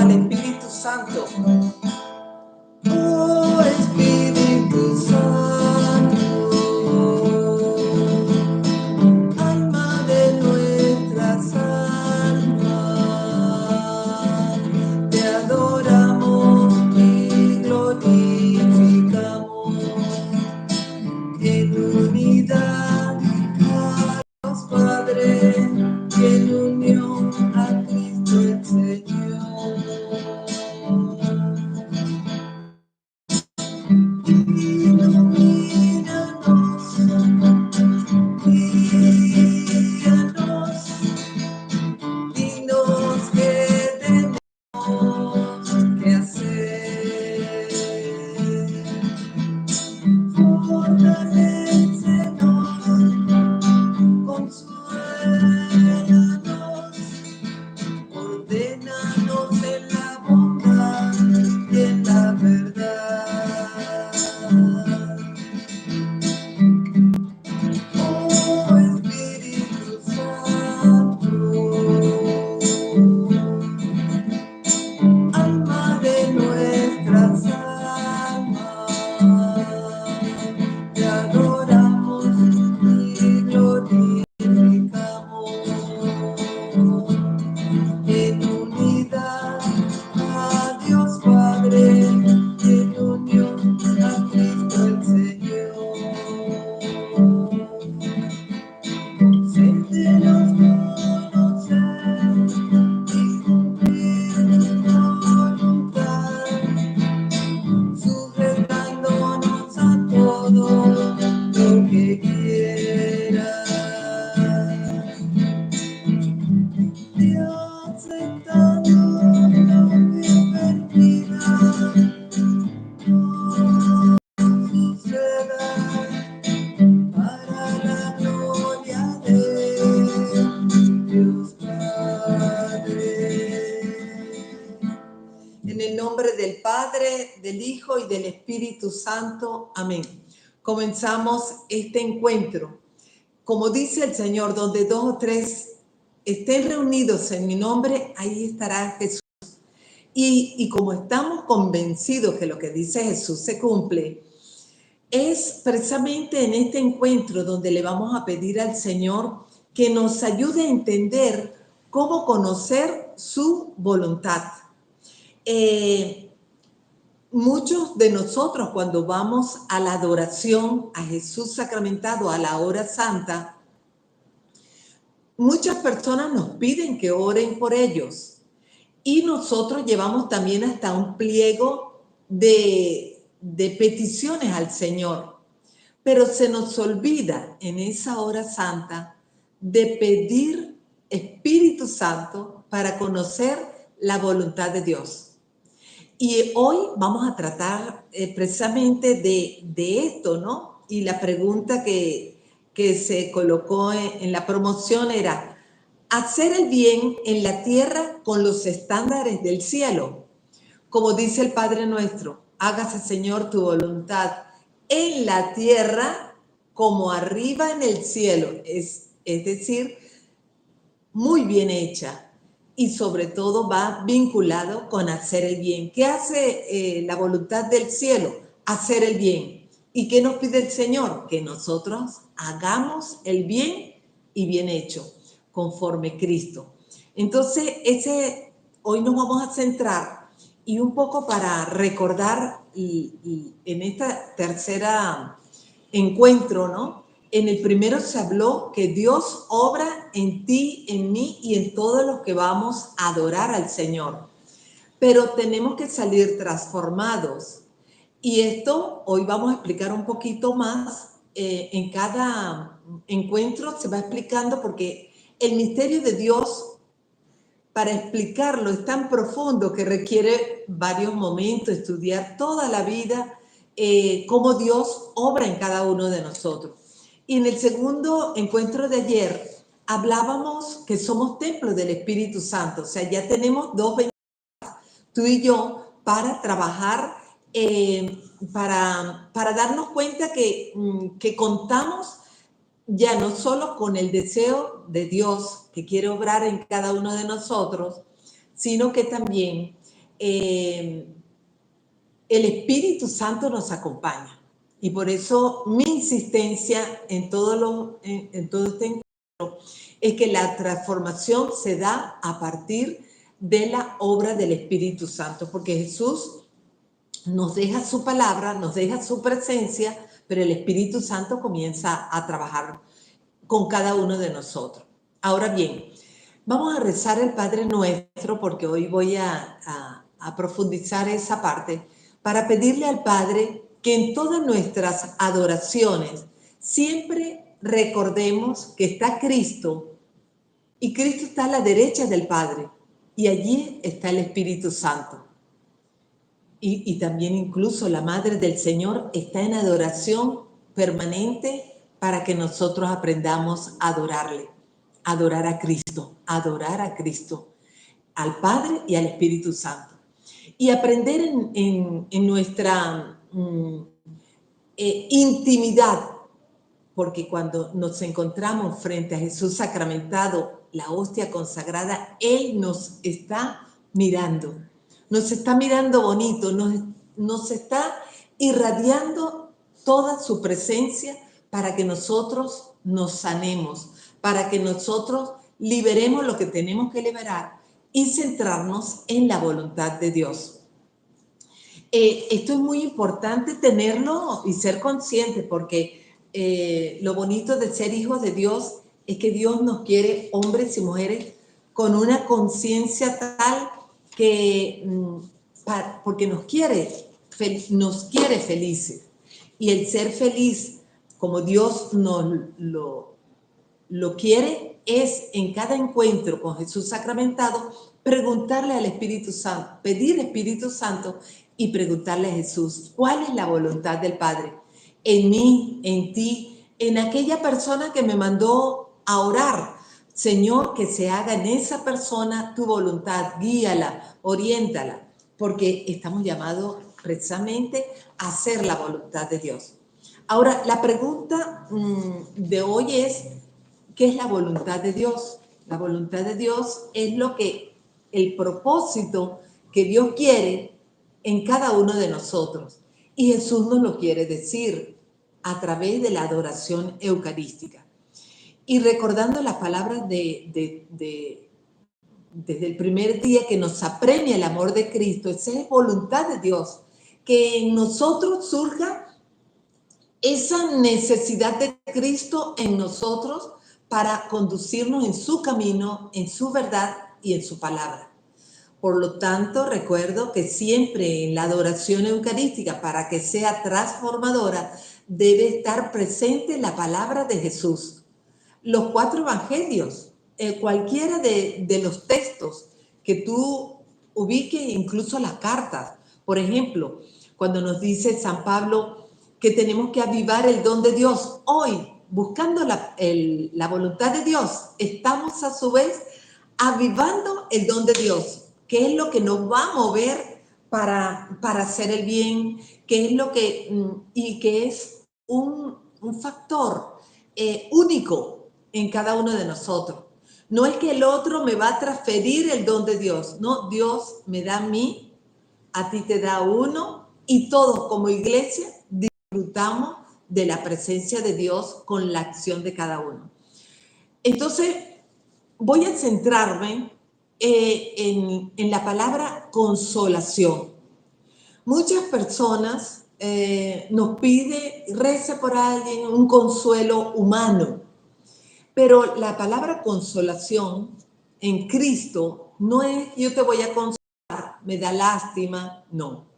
al Espíritu Santo. Oh, Espíritu Santo, alma de nuestras almas, te adoramos y glorificamos en unidad a Dios Padre y en unión a Cristo el Señor. Ordénanos en la bondad y en la verdad. Oh Espíritu Santo, alma de nuestras almas, te adoramos y glorificamos en unidad a Dios Padre, en unión a Cristo el Señor. Concédenos conocer y cumplir tu voluntad, sujetándonos a todo lo que quieras. Dios, aceptando lo que permita, todo suceda para la gloria de Dios Padre. En el nombre del Padre, del Hijo y del Espíritu Santo. Amén. Comenzamos este encuentro. Como dice el Señor, donde dos o tres estén reunidos en mi nombre, ahí estará Jesús. Y como estamos convencidos que lo que dice Jesús se cumple, es precisamente en este encuentro donde le vamos a pedir al Señor que nos ayude a entender cómo conocer su voluntad. Muchos de nosotros cuando vamos a la adoración a Jesús sacramentado, a la hora santa, muchas personas nos piden que oren por ellos y nosotros llevamos también hasta un pliego de peticiones al Señor, pero se nos olvida en esa hora santa de pedir Espíritu Santo para conocer la voluntad de Dios. Y hoy vamos a tratar precisamente de esto, ¿no? Y la pregunta que se colocó en la promoción era, hacer el bien en la tierra con los estándares del cielo. Como dice el Padre Nuestro, hágase Señor tu voluntad en la tierra como arriba en el cielo. Es decir, muy bien hecha. Y sobre todo va vinculado con hacer el bien. ¿Qué hace la voluntad del cielo? Hacer el bien. ¿Y qué nos pide el Señor? Que nosotros hagamos el bien y bien hecho, conforme Cristo. Entonces, hoy nos vamos a centrar y un poco para recordar y en esta tercera encuentro, ¿no? En el primero se habló que Dios obra en ti, en mí y en todos los que vamos a adorar al Señor. Pero tenemos que salir transformados. Y esto hoy vamos a explicar un poquito más. En cada encuentro se va explicando porque el misterio de Dios, para explicarlo, es tan profundo que requiere varios momentos, estudiar toda la vida, cómo Dios obra en cada uno de nosotros. Y en el segundo encuentro de ayer hablábamos que somos templos del Espíritu Santo. O sea, ya tenemos dos ventajas, tú y yo, para trabajar, para darnos cuenta que contamos ya no solo con el deseo de Dios que quiere obrar en cada uno de nosotros, sino que también el Espíritu Santo nos acompaña. Y por eso mi insistencia en todo este encuentro es que la transformación se da a partir de la obra del Espíritu Santo, porque Jesús nos deja su palabra, nos deja su presencia, pero el Espíritu Santo comienza a trabajar con cada uno de nosotros. Ahora bien, vamos a rezar el Padre Nuestro, porque hoy voy a profundizar esa parte, para pedirle al Padre que en todas nuestras adoraciones siempre recordemos que está Cristo, y Cristo está a la derecha del Padre, y allí está el Espíritu Santo. Y también incluso la Madre del Señor está en adoración permanente para que nosotros aprendamos a adorarle, adorar a Cristo, al Padre y al Espíritu Santo. Y aprender en nuestra intimidad, porque cuando nos encontramos frente a Jesús sacramentado, la hostia consagrada, Él nos está mirando bonito, nos está irradiando toda su presencia para que nosotros nos sanemos, para que nosotros liberemos lo que tenemos que liberar y centrarnos en la voluntad de Dios. Esto es muy importante tenerlo y ser consciente, porque lo bonito de ser hijos de Dios es que Dios nos quiere, hombres y mujeres, con una conciencia tal que, porque nos quiere felices. Y el ser feliz, como Dios nos lo quiere, es en cada encuentro con Jesús sacramentado preguntarle al Espíritu Santo, pedir Espíritu Santo y preguntarle a Jesús, ¿cuál es la voluntad del Padre? En mí, en ti, en aquella persona que me mandó a orar. Señor, que se haga en esa persona tu voluntad, guíala, oriéntala, porque estamos llamados precisamente a hacer la voluntad de Dios. Ahora, la pregunta de hoy es, ¿qué es la voluntad de Dios? La voluntad de Dios es el propósito que Dios quiere en cada uno de nosotros. Y Jesús nos lo quiere decir a través de la adoración eucarística. Y recordando las palabras desde el primer día que nos apremia el amor de Cristo, esa es voluntad de Dios, que en nosotros surja esa necesidad de Cristo en nosotros para conducirnos en su camino, en su verdad y en su palabra. Por lo tanto, recuerdo que siempre en la adoración eucarística, para que sea transformadora, debe estar presente la palabra de Jesús. Los 4 evangelios, cualquiera de los textos que tú ubiques, incluso las cartas. Por ejemplo, cuando nos dice San Pablo que tenemos que avivar el don de Dios, hoy, buscando la voluntad de Dios, estamos a su vez avivando el don de Dios, que es lo que nos va a mover para hacer el bien, que es lo que, y que es un factor único en cada uno de nosotros. No es que el otro me va a transferir el don de Dios, no, Dios me da a mí, a ti te da uno, y todos como iglesia disfrutamos de la presencia de Dios con la acción de cada uno. Entonces, voy a centrarme en la palabra consolación. Muchas personas nos piden, rece por alguien, un consuelo humano. Pero la palabra consolación en Cristo no es yo te voy a consolar, me da lástima, no.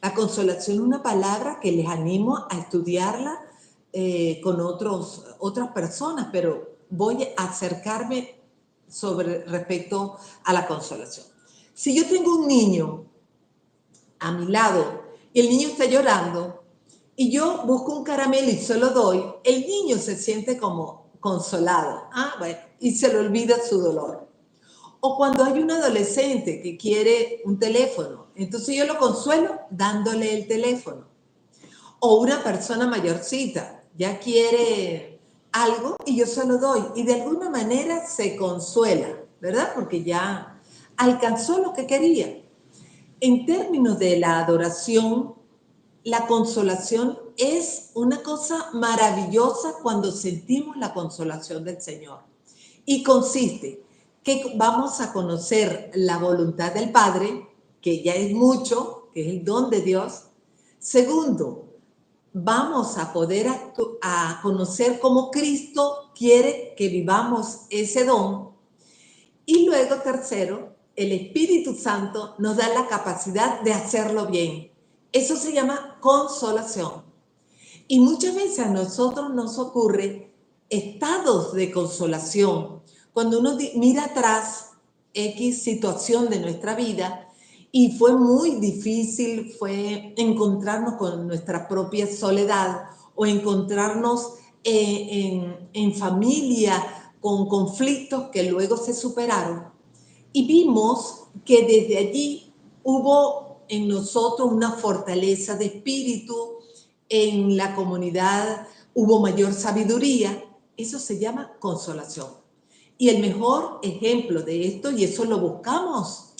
La consolación es una palabra que les animo a estudiarla con otras personas, pero voy a acercarme respecto a la consolación. Si yo tengo un niño a mi lado y el niño está llorando y yo busco un caramelo y se lo doy, el niño se siente como consolado, bueno, y se le olvida su dolor. O cuando hay un adolescente que quiere un teléfono, entonces yo lo consuelo dándole el teléfono. O una persona mayorcita ya quiere algo y yo se lo doy y de alguna manera se consuela, ¿verdad? Porque ya alcanzó lo que quería. En términos de la adoración, la consolación es una cosa maravillosa cuando sentimos la consolación del Señor. Y consiste que vamos a conocer la voluntad del Padre, que ya es mucho, que es el don de Dios. Segundo, vamos a poder a conocer cómo Cristo quiere que vivamos ese don. Y luego, tercero, el Espíritu Santo nos da la capacidad de hacerlo bien. Eso se llama consolación. Y muchas veces a nosotros nos ocurre estados de consolación. Cuando uno mira atrás X situación de nuestra vida y fue muy difícil, fue encontrarnos con nuestra propia soledad o encontrarnos en familia con conflictos que luego se superaron. Y vimos que desde allí hubo en nosotros una fortaleza de espíritu, en la comunidad hubo mayor sabiduría. Eso se llama consolación. Y el mejor ejemplo de esto, y eso lo buscamos,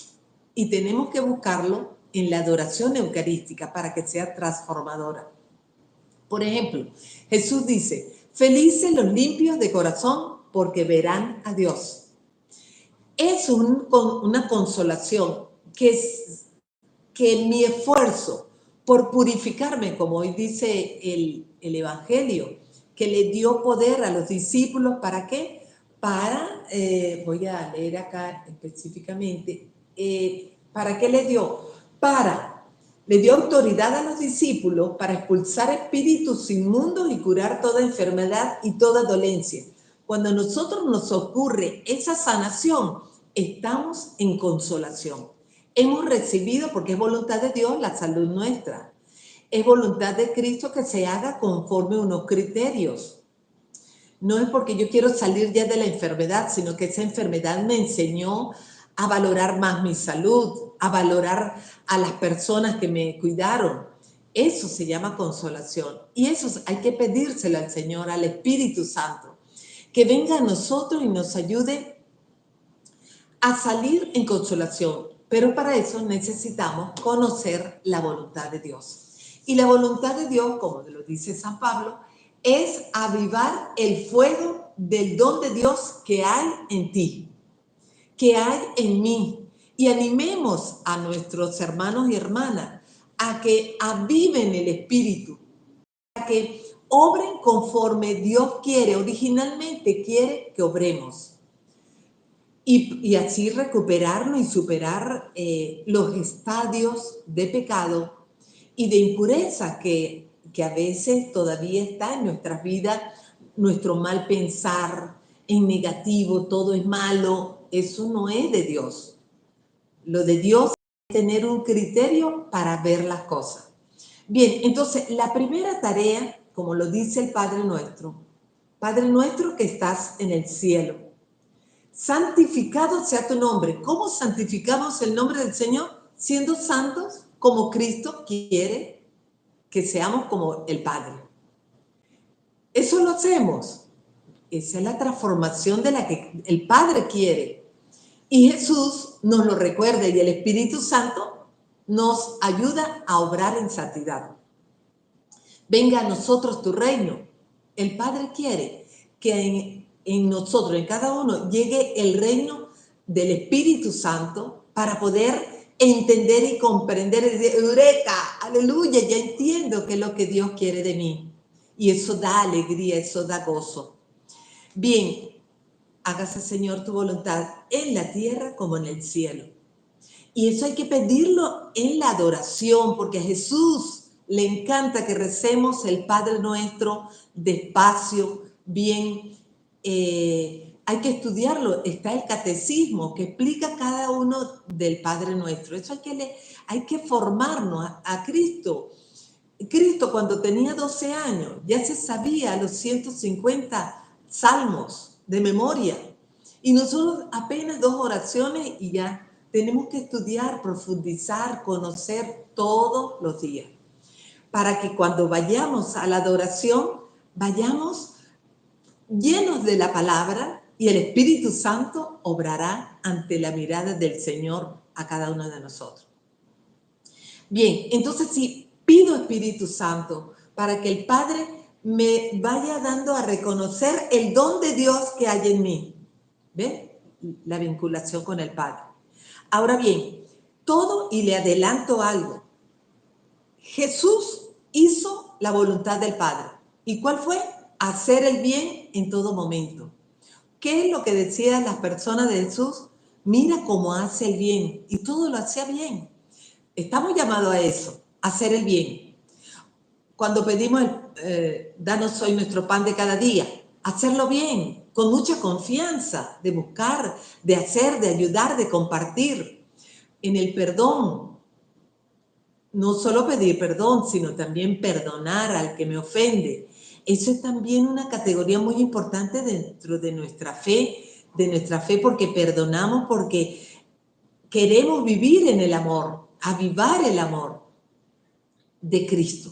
y tenemos que buscarlo en la adoración eucarística para que sea transformadora. Por ejemplo, Jesús dice, felices los limpios de corazón porque verán a Dios. Es una consolación que mi esfuerzo por purificarme, como hoy dice el Evangelio, que le dio poder a los discípulos, ¿para qué? Para, voy a leer acá específicamente, ¿para qué le dio? Le dio autoridad a los discípulos para expulsar espíritus inmundos y curar toda enfermedad y toda dolencia. Cuando a nosotros nos ocurre esa sanación, estamos en consolación. Hemos recibido, porque es voluntad de Dios, la salud nuestra. Es voluntad de Cristo que se haga conforme a unos criterios. No es porque yo quiero salir ya de la enfermedad, sino que esa enfermedad me enseñó a valorar más mi salud, a valorar a las personas que me cuidaron. Eso se llama consolación. Y eso hay que pedírselo al Señor, al Espíritu Santo, que venga a nosotros y nos ayude a salir en consolación. Pero para eso necesitamos conocer la voluntad de Dios. Y la voluntad de Dios, como lo dice San Pablo, es avivar el fuego del don de Dios que hay en ti, que hay en mí. Y animemos a nuestros hermanos y hermanas a que aviven el espíritu, a que obren conforme Dios quiere, originalmente quiere que obremos. Y así recuperarnos y superar los estadios de pecado y de impureza que a veces todavía está en nuestras vidas, nuestro mal pensar en negativo, todo es malo, eso no es de Dios. Lo de Dios es tener un criterio para ver las cosas. Bien, entonces la primera tarea, como lo dice el Padre Nuestro que estás en el cielo, santificado sea tu nombre. ¿Cómo santificamos el nombre del Señor? Siendo santos como Cristo quiere que seamos como el Padre. Eso lo hacemos. Esa es la transformación de la que el Padre quiere. Y Jesús nos lo recuerda y el Espíritu Santo nos ayuda a obrar en santidad. Venga a nosotros tu reino. El Padre quiere que en nosotros, en cada uno, llegue el reino del Espíritu Santo para poder entender y comprender y decir, ¡eureka! ¡Aleluya! Ya entiendo qué es lo que Dios quiere de mí. Y eso da alegría, eso da gozo. Bien, hágase, Señor, tu voluntad en la tierra como en el cielo. Y eso hay que pedirlo en la adoración, porque a Jesús le encanta que recemos el Padre Nuestro despacio, bien. Hay que estudiarlo. Está el catecismo que explica cada uno del Padre Nuestro. Eso hay que formarnos a Cristo. Cristo, cuando tenía 12 años, ya se sabía los 150 salmos de memoria. Y nosotros apenas 2 oraciones y ya tenemos que estudiar, profundizar, conocer todos los días. Para que cuando vayamos a la adoración, vayamos llenos de la palabra y el Espíritu Santo obrará ante la mirada del Señor a cada uno de nosotros. Bien, entonces sí, pido Espíritu Santo para que el Padre me vaya dando a reconocer el don de Dios que hay en mí. ¿Ven? La vinculación con el Padre. Ahora bien, todo, y le adelanto algo, Jesús hizo la voluntad del Padre. ¿Y cuál fue? Hacer el bien en todo momento. ¿Qué es lo que decían las personas de Jesús? Mira cómo hace el bien. Y todo lo hacía bien. Estamos llamados a eso, a hacer el bien. Cuando pedimos, danos hoy nuestro pan de cada día, hacerlo bien, con mucha confianza, de buscar, de hacer, de ayudar, de compartir. En el perdón, no solo pedir perdón, sino también perdonar al que me ofende. Eso es también una categoría muy importante dentro de nuestra fe, porque perdonamos, porque queremos vivir en el amor, avivar el amor de Cristo.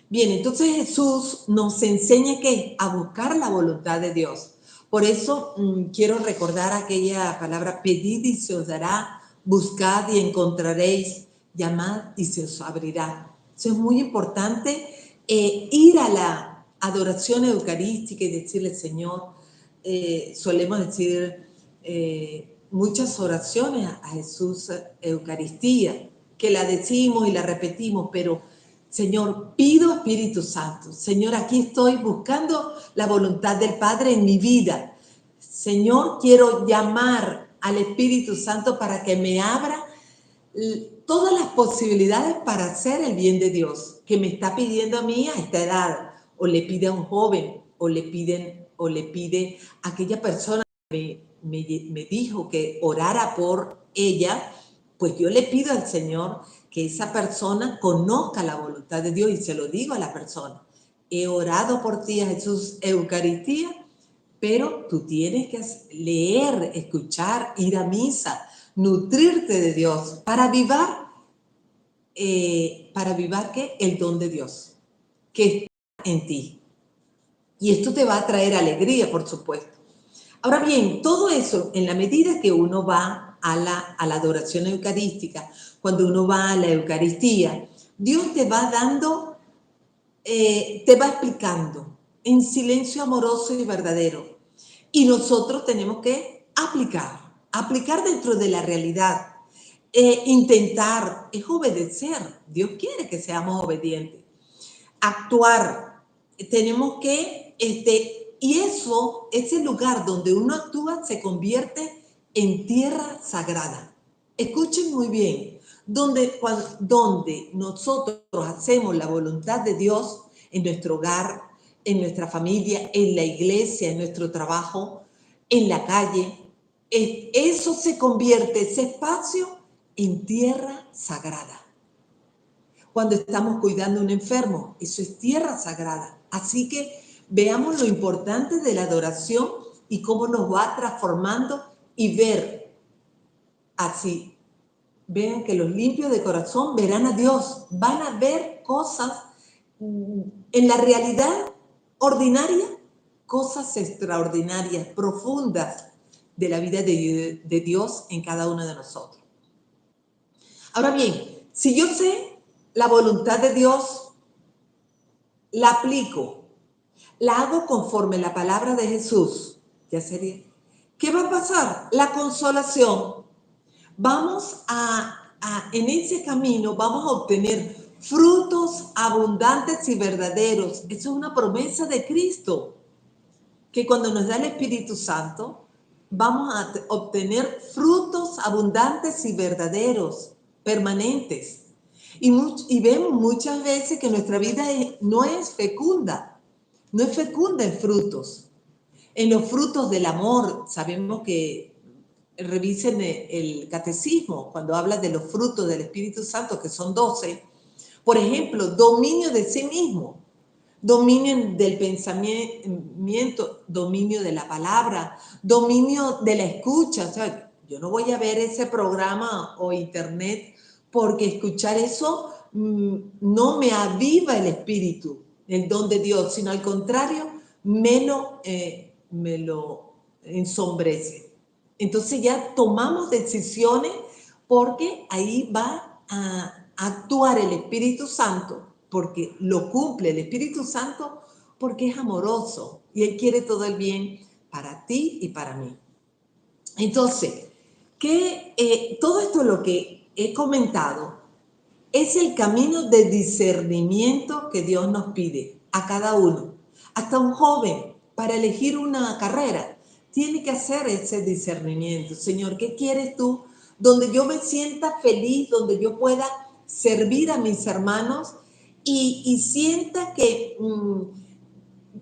Bien, entonces Jesús nos enseña ¿qué? A buscar la voluntad de Dios. Por eso quiero recordar aquella palabra, pedid y se os dará, buscad y encontraréis, llamad y se os abrirá. Eso es muy importante, ir a la adoración eucarística y decirle, Señor, solemos decir muchas oraciones a Jesús Eucaristía, que la decimos y la repetimos, pero Señor, pido Espíritu Santo. Señor, aquí estoy buscando la voluntad del Padre en mi vida. Señor, quiero llamar al Espíritu Santo para que me abra todas las posibilidades para hacer el bien de Dios que me está pidiendo a mí a esta edad, o le pide a un joven, o le pide a aquella persona que me dijo que orara por ella. Pues yo le pido al Señor que esa persona conozca la voluntad de Dios, y se lo digo a la persona. He orado por ti, a Jesús Eucaristía, pero tú tienes que leer, escuchar, ir a misa, nutrirte de Dios para avivar ¿qué? El don de Dios que está en ti. Y esto te va a traer alegría, por supuesto. Ahora bien, todo eso, en la medida que uno va a la adoración eucarística, cuando uno va a la Eucaristía, Dios te va dando, te va explicando en silencio amoroso y verdadero. Y nosotros tenemos que aplicar dentro de la realidad. Intentar, es obedecer. Dios quiere que seamos obedientes. Actuar, tenemos que, y eso, ese lugar donde uno actúa se convierte en tierra sagrada. Escuchen muy bien, donde nosotros hacemos la voluntad de Dios en nuestro hogar, en nuestra familia, en la iglesia, en nuestro trabajo, en la calle, eso se convierte, ese espacio, en tierra sagrada. Cuando estamos cuidando a un enfermo, eso es tierra sagrada. Así que veamos lo importante de la adoración y cómo nos va transformando, y ver así. Vean que los limpios de corazón verán a Dios, van a ver cosas en la realidad ordinaria, cosas extraordinarias, profundas de la vida de Dios en cada uno de nosotros. Ahora bien, si yo sé la voluntad de Dios, la aplico, la hago conforme la palabra de Jesús, ya sería. ¿Qué va a pasar? La consolación. Vamos en ese camino vamos a obtener frutos abundantes y verdaderos. Eso es una promesa de Cristo, que cuando nos da el Espíritu Santo, vamos a obtener frutos abundantes y verdaderos, permanentes. Y vemos muchas veces que nuestra vida no es fecunda en frutos. En los frutos del amor, sabemos que revisen el catecismo cuando habla de los frutos del Espíritu Santo, que son 12. Por ejemplo, dominio de sí mismo, dominio del pensamiento, dominio de la palabra, dominio de la escucha. O sea, yo no voy a ver ese programa o internet porque escuchar eso no me aviva el espíritu, el don de Dios, sino al contrario, me lo ensombrece. Entonces ya tomamos decisiones porque ahí va actuar el Espíritu Santo, porque lo cumple el Espíritu Santo, porque es amoroso y Él quiere todo el bien para ti y para mí. Entonces, todo esto lo que he comentado es el camino de discernimiento que Dios nos pide a cada uno. Hasta un joven, para elegir una carrera, tiene que hacer ese discernimiento. Señor, ¿qué quieres tú? Donde yo me sienta feliz, donde yo pueda servir a mis hermanos y sienta que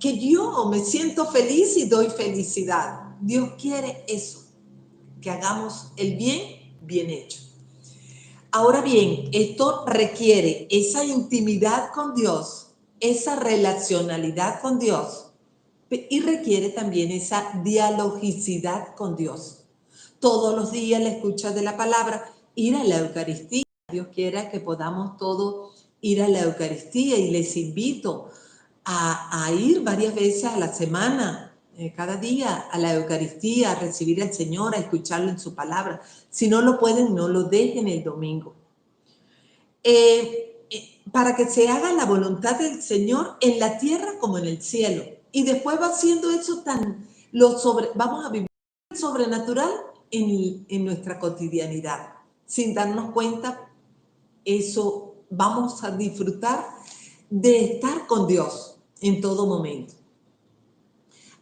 yo me siento feliz y doy felicidad. Dios quiere eso, que hagamos el bien, bien hecho. Ahora bien, esto requiere esa intimidad con Dios, esa relacionalidad con Dios y requiere también esa dialogicidad con Dios. Todos los días la escucha de la palabra, ir a la Eucaristía. Dios quiera que podamos todos ir a la Eucaristía y les invito a ir varias veces a la semana, cada día a la Eucaristía, a recibir al Señor, a escucharlo en su palabra. Si no lo pueden, no lo dejen el domingo. Para que se haga la voluntad del Señor en la tierra como en el cielo. Y después va haciendo eso vamos a vivir el sobrenatural en nuestra cotidianidad. Sin darnos cuenta, eso vamos a disfrutar de estar con Dios en todo momento.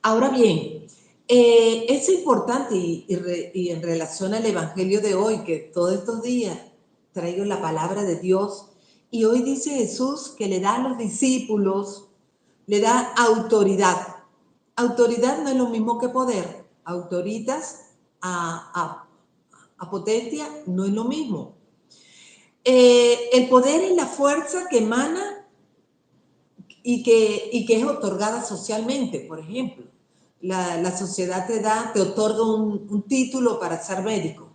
Ahora bien, es importante y en relación al Evangelio de hoy, que todos estos días traigo la palabra de Dios, y hoy dice Jesús que le da a los discípulos, le da autoridad. Autoridad no es lo mismo que poder. Autoritas a potencia no es lo mismo. El poder es la fuerza que emana y que es otorgada socialmente. Por ejemplo, la sociedad te otorga un título para ser médico.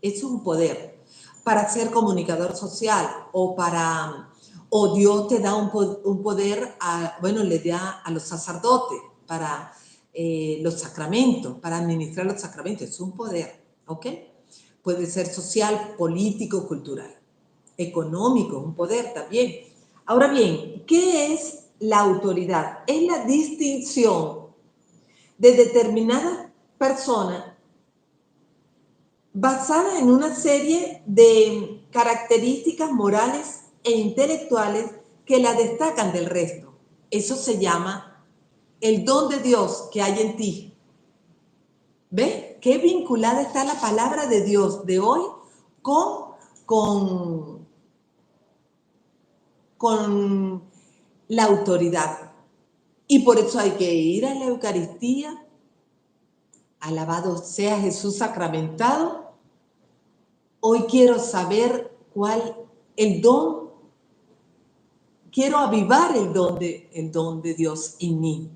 Es un poder. Para ser comunicador social o Dios te da un poder, le da a los sacerdotes para los sacramentos, para administrar los sacramentos. Es un poder, ¿ok? Puede ser social, político, cultural, económico, un poder también. Ahora bien, ¿qué es la autoridad? Es la distinción de determinada persona basada en una serie de características morales e intelectuales que la destacan del resto. Eso se llama el don de Dios que hay en ti. ¿Ves? Qué vinculada está la palabra de Dios de hoy con la autoridad. Y por eso hay que ir a la Eucaristía. Alabado sea Jesús sacramentado. Hoy quiero saber el don. Quiero avivar el don de Dios en mí.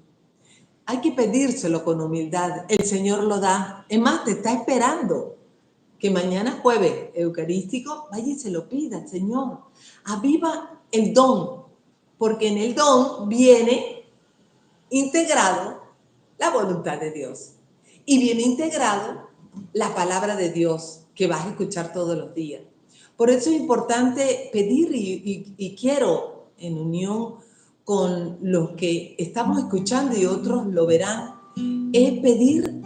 Hay que pedírselo con humildad. El Señor lo da. Es más, te está esperando que mañana jueves eucarístico vaya y se lo pida, Señor. Aviva el don, porque en el don viene integrado la voluntad de Dios y viene integrado la palabra de Dios que vas a escuchar todos los días. Por eso es importante pedir y quiero, en unión con los que estamos escuchando y otros lo verán, es pedir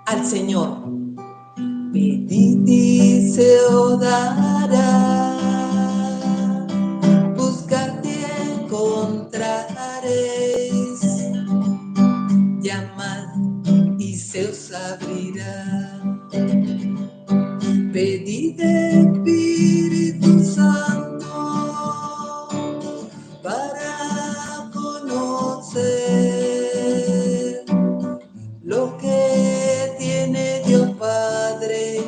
al Señor. Pedid y se os dará, buscad y encontraréis, llamad y se os abrirá. Pedid Espíritu Santo para conocer lo que tiene Dios Padre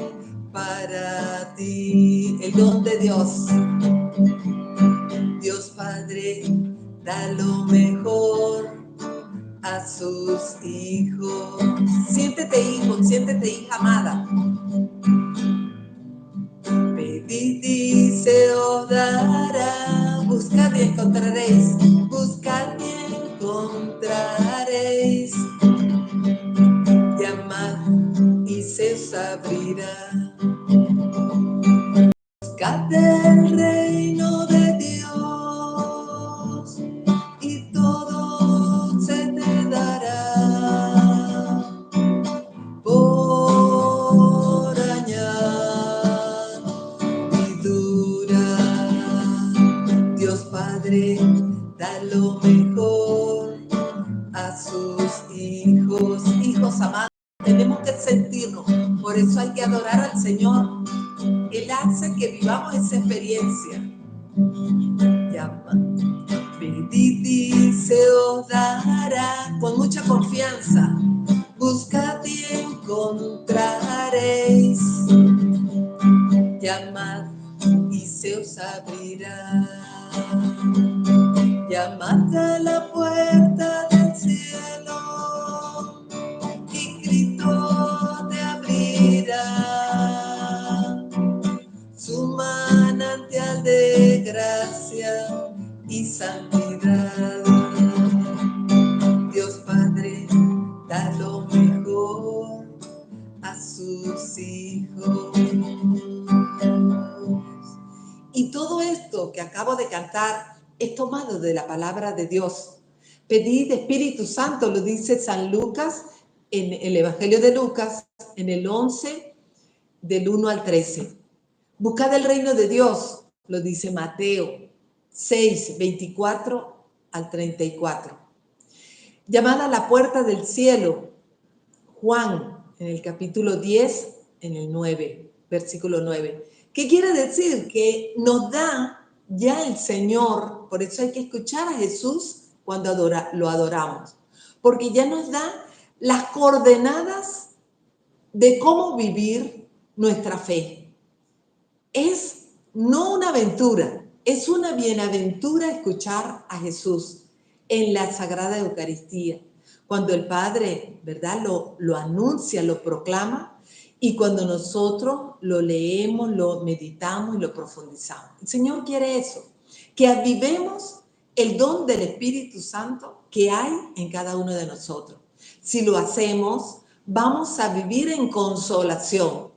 para ti. El don de Dios. Dios Padre da lo mejor a sus hijos. Siéntete hijo, siéntete hija amada. Pedid y se os dará, buscad y encontraréis, buscad y encontraréis, llamad y se os abrirá. Buscad el reino de Dios y todo se te dará por añadidura. Dios Padre da lo mejor a sus hijos. Hijos amados, tenemos que sentirnos. Por eso hay que adorar al Señor. Él hace que vivamos esa experiencia. Llama. Pedid y se os dará con mucha confianza. Buscad y encontraréis. Llamad y se os abrirá. Llamad a la puerta del cielo y Cristo te abrirá. Su manantial de gracia y santidad. Dios Padre da lo mejor a sus hijos. Y todo esto que acabo de cantar es tomado de la palabra de Dios. Pedid Espíritu Santo, lo dice San Lucas en el Evangelio de Lucas, en el 11, del 1 al 13. Buscad el reino de Dios, lo dice Mateo 6, 24 al 34. Llamad a la puerta del cielo, Juan, en el capítulo 10, en el 9, versículo 9. ¿Qué quiere decir? Que nos da ya el Señor, por eso hay que escuchar a Jesús cuando lo adoramos, porque ya nos da las coordenadas de cómo vivir nuestra fe. Es no una aventura, es una bienaventura escuchar a Jesús en la Sagrada Eucaristía, cuando el Padre, ¿verdad?, lo anuncia, lo proclama, y cuando nosotros lo leemos, lo meditamos y lo profundizamos. El Señor quiere eso, que avivemos el don del Espíritu Santo que hay en cada uno de nosotros. Si lo hacemos, vamos a vivir en consolación,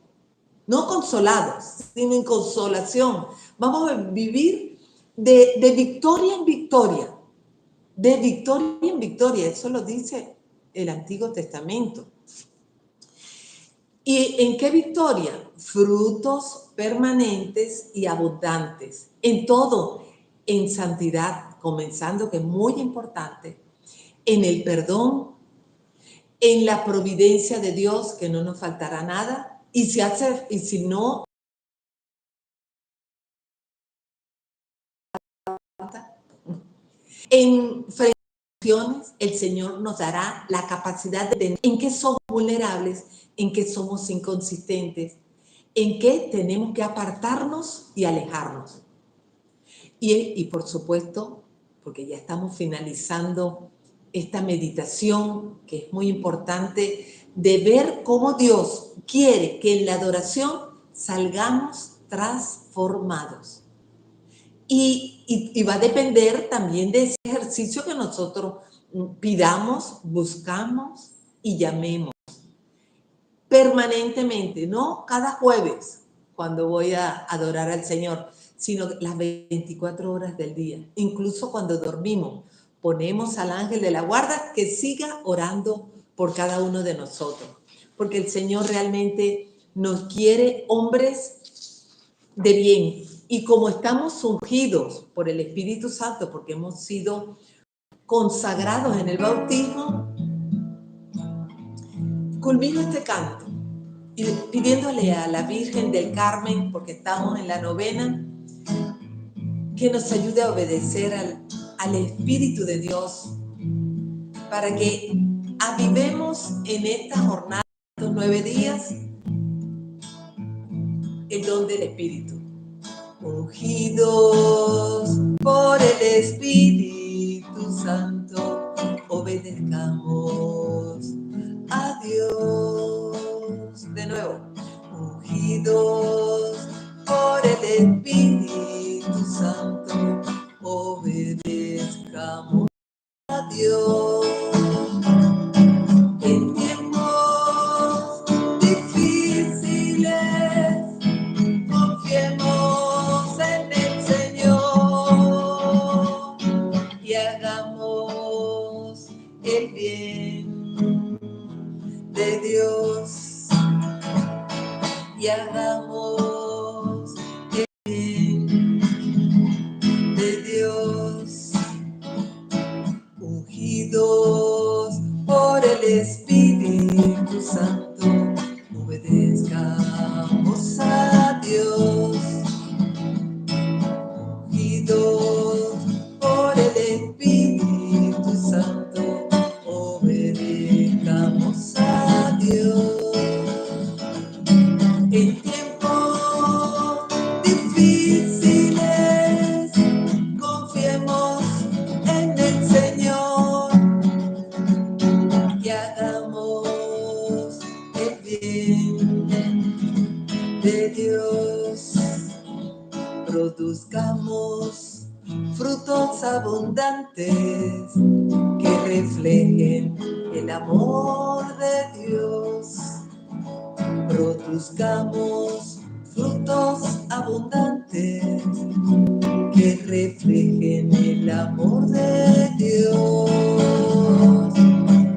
no consolados, sino en consolación. Vamos a vivir de victoria en victoria, de victoria en victoria. Eso lo dice el Antiguo Testamento. ¿Y en qué victoria? Frutos permanentes y abundantes. En todo, en santidad, comenzando, que es muy importante, en el perdón, en la providencia de Dios, que no nos faltará nada, y si no, en fracciones, el Señor nos dará la capacidad de entender en qué somos vulnerables, en qué somos inconsistentes, en qué tenemos que apartarnos y alejarnos. Y por supuesto, porque ya estamos finalizando esta meditación, que es muy importante, de ver cómo Dios quiere que en la adoración salgamos transformados. Y va a depender también de ese ejercicio que nosotros pidamos, buscamos y llamemos permanentemente, no cada jueves cuando voy a adorar al Señor, sino las 24 horas del día. Incluso cuando dormimos, ponemos al ángel de la guarda que siga orando por cada uno de nosotros, porque el Señor realmente nos quiere hombres de bien. Y como estamos ungidos por el Espíritu Santo, porque hemos sido consagrados en el bautismo, culmino este canto y pidiéndole a la Virgen del Carmen, porque estamos en la novena, que nos ayude a obedecer al Espíritu de Dios, para que avivemos en esta jornada, estos 9 días, el don del Espíritu. Ungidos por el Espíritu Santo, obedezcamos a Dios. De nuevo, ungidos por el Espíritu Santo, obedezcamos a Dios. En tiempos difíciles, confiemos y hagamos el bien de Dios, ungidos por el Espíritu Santo, obedezcamos a Dios, ungidos por el Espíritu Santo, obedezcamos a Dios. En tiempos difíciles, confiemos en el Señor y hagamos el bien de Dios. Produzcamos frutos abundantes que reflejen el amor de Dios. Produzcamos frutos abundantes que reflejen el amor de Dios.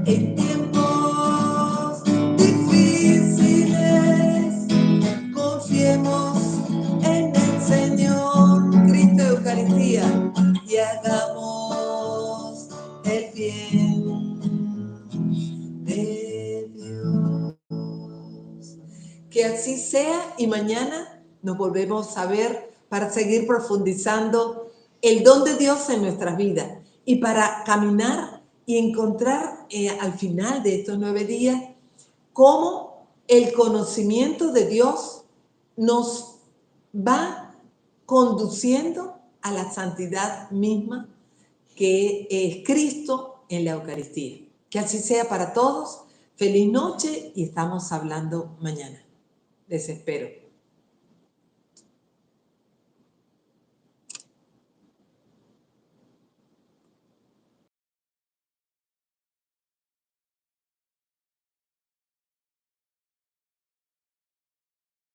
En tiempos difíciles, confiemos en el Señor, Cristo Eucaristía, y hagamos el bien de Dios. Que así sea, y mañana nos volvemos a ver para seguir profundizando el don de Dios en nuestras vidas y para caminar y encontrar al final de estos 9 días cómo el conocimiento de Dios nos va conduciendo a la santidad misma que es Cristo en la Eucaristía. Que así sea para todos. Feliz noche y estamos hablando mañana. Les espero.